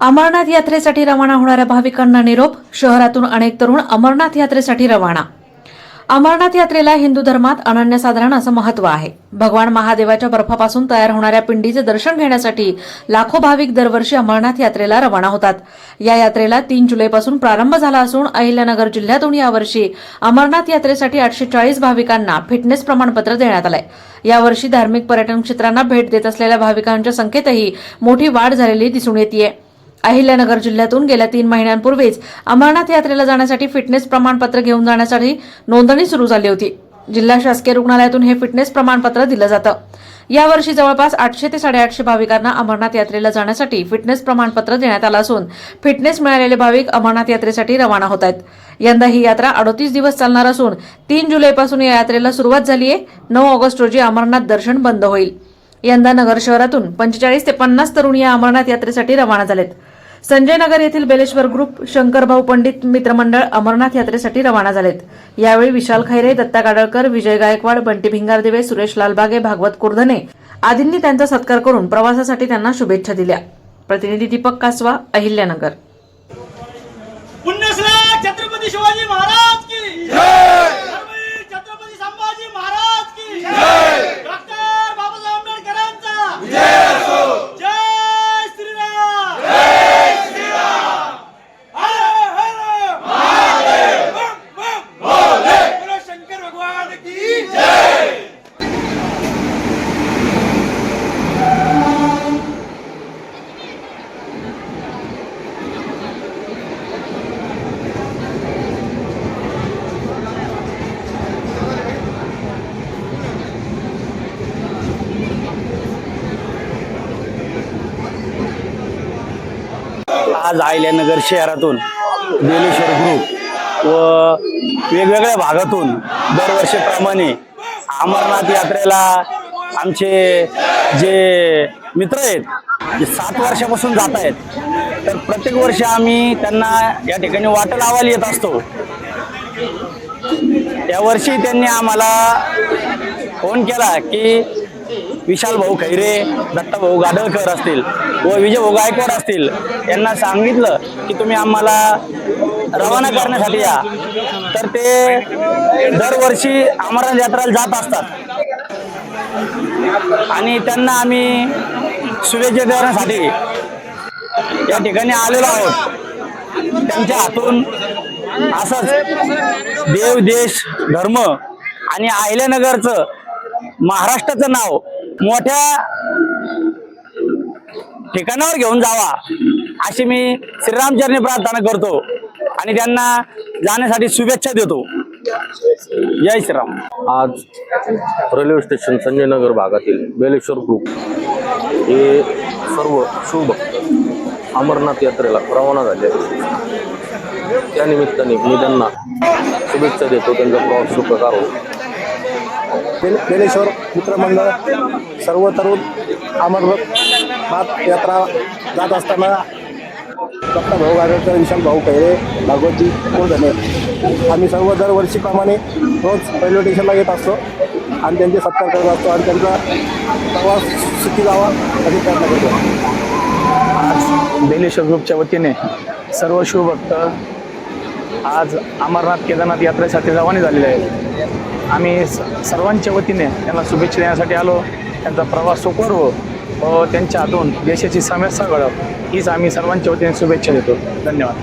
अमरनाथ यात्रेसाठी रवाना होणाऱ्या भाविकांना निरोप. शहरातून अनेक तरुण अमरनाथ यात्रेसाठी रवाना. अमरनाथ यात्रेला हिंदू धर्मात अनन्यसाधारण असं महत्त्व आहे. भगवान महादेवाच्या बर्फापासून तयार होणाऱ्या पिंडीचे दर्शन घेण्यासाठी लाखो भाविक दरवर्षी अमरनाथ यात्रेला रवाना होतात. या यात्रेला 3 जुलैपासून प्रारंभ झाला असून अहिल्यानगर जिल्ह्यातून यावर्षी अमरनाथ यात्रेसाठी 840 भाविकांना फिटनेस प्रमाणपत्र देण्यात आलंय. यावर्षी धार्मिक पर्यटन क्षेत्रांना भेट देत असलेल्या भाविकांच्या संख्येतही मोठी वाढ झालेली दिसून येतेय. अहिल्यानगर जिल्ह्यातून गेल्या 3 महिन्यांपूर्वीच अमरनाथ यात्रेला जाण्यासाठी फिटनेस प्रमाणपत्र घेऊन जाण्यासाठी नोंदणी सुरू झाली होती. जिल्हा शासकीय रुग्णालयातून हे फिटनेस प्रमाणपत्र दिलं जातं. यावर्षी जवळपास 800 ते 850 भाविकांना अमरनाथ यात्रेला जाण्यासाठी फिटनेस प्रमाणपत्र देण्यात आलं असून फिटनेस मिळालेले भाविक अमरनाथ यात्रेसाठी रवाना होत आहेत. यंदा ही यात्रा 38 दिवस चालणार असून 3 जुलैपासून या यात्रेला सुरुवात झाली आहे. 9 ऑगस्ट रोजी अमरनाथ दर्शन बंद होईल. यंदा नगर शहरातून 45 ते 50 तरुण या अमरनाथ यात्रेसाठी रवाना झालेत. संजय नगर येथील बेलेश्वर ग्रुप, शंकरभाऊ पंडित मित्रमंडळ अमरनाथ यात्रेसाठी रवाना झालेत. यावेळी विशाल खैरे, दत्ता काडळकर, विजय गायकवाड, बंटी भिंगारदेवे, सुरेश लालबागे, भागवत कुर्धने आदींनी त्यांचा सत्कार करून प्रवासासाठी त्यांना शुभेच्छा दिल्या. प्रतिनिधी दीपक कासवा, अहिल्यानगर. छत्रपती शिवाजी महाराज की जय, छत्रपती संभाजी महाराज की जय, डॉक्टर बाबासाहेब आंबेडकरांचा जय असो. जय श्रीराम, जय श्रीराम. हर हर महादेव, भोले, बोलो शंकर भगवान की जय. आज अहिल्यानगर शहरातून बेलेश्वर ग्रुप व वेगवेगळ्या भागातून दरवर्षीप्रमाणे अमरनाथ यात्रेला आमचे जे मित्र आहेत जे 7 वर्षापासून जात आहेत, तर प्रत्येक वर्षी आम्ही त्यांना या ठिकाणी वाटा लावायला येत असतो. यावर्षी त्यांनी आम्हाला फोन केला की विशाल भाऊ खैरे, दत्ता भाऊ गाडळकर असतील व विजय भाऊ गायकवाड असतील, यांना सांगितलं की तुम्ही आम्हाला रवाना करण्यासाठी या. तर ते दरवर्षी अमरनाथ यात्रेला जात असतात आणि त्यांना आम्ही शुभेच्छा देण्यासाठी या ठिकाणी आलेलो आहोत. त्यांच्या हातून असंच देव, देश, धर्म आणि अहिल्यानगरचं, महाराष्ट्राचं नाव मोठ्या ठिकाणावर घेऊन जावा अशी मी श्रीरामचरणी प्रार्थना करतो आणि त्यांना जाण्यासाठी शुभेच्छा देतो. जय श्रीराम. आज रेल्वे स्टेशन संजय नगर भागातील बेलेश्वर ग्रुप हे सर्व शिवभक्त अमरनाथ यात्रेला रवाना झाले. त्यानिमित्ताने मी त्यांना शुभेच्छा देतो. त्यांचा प्रवास सुखकर हो. बेलेश्वर मित्रमंडळ सर्व तरुण अमरनाथ यात्रा जात असताना डॉक्टर भाऊ गाडळकर, विशाल भाऊ खैरे, भागवतजी कुर्धने आम्ही सर्व दरवर्षीप्रमाणे रोज रेल्वे स्टेशनला येत असतो आणि त्यांचे सत्कार करत असतो आणि त्यांचा प्रवास सुखी जावा अशी प्रयत्न करतो. आज बेलेश्वर ग्रुपच्या वतीने सर्व शिवभक्त आज अमरनाथ केदारनाथ यात्रेसाठी रवाना झालेले आहेत. आम्ही सर्वांच्या वतीने त्यांना शुभेच्छा देण्यासाठी आलो. त्यांचा प्रवास सुखकर हो व त्यांच्या हातून देशाची समस्या घडव हीच आम्ही सर्वांच्या वतीने शुभेच्छा देतो. धन्यवाद.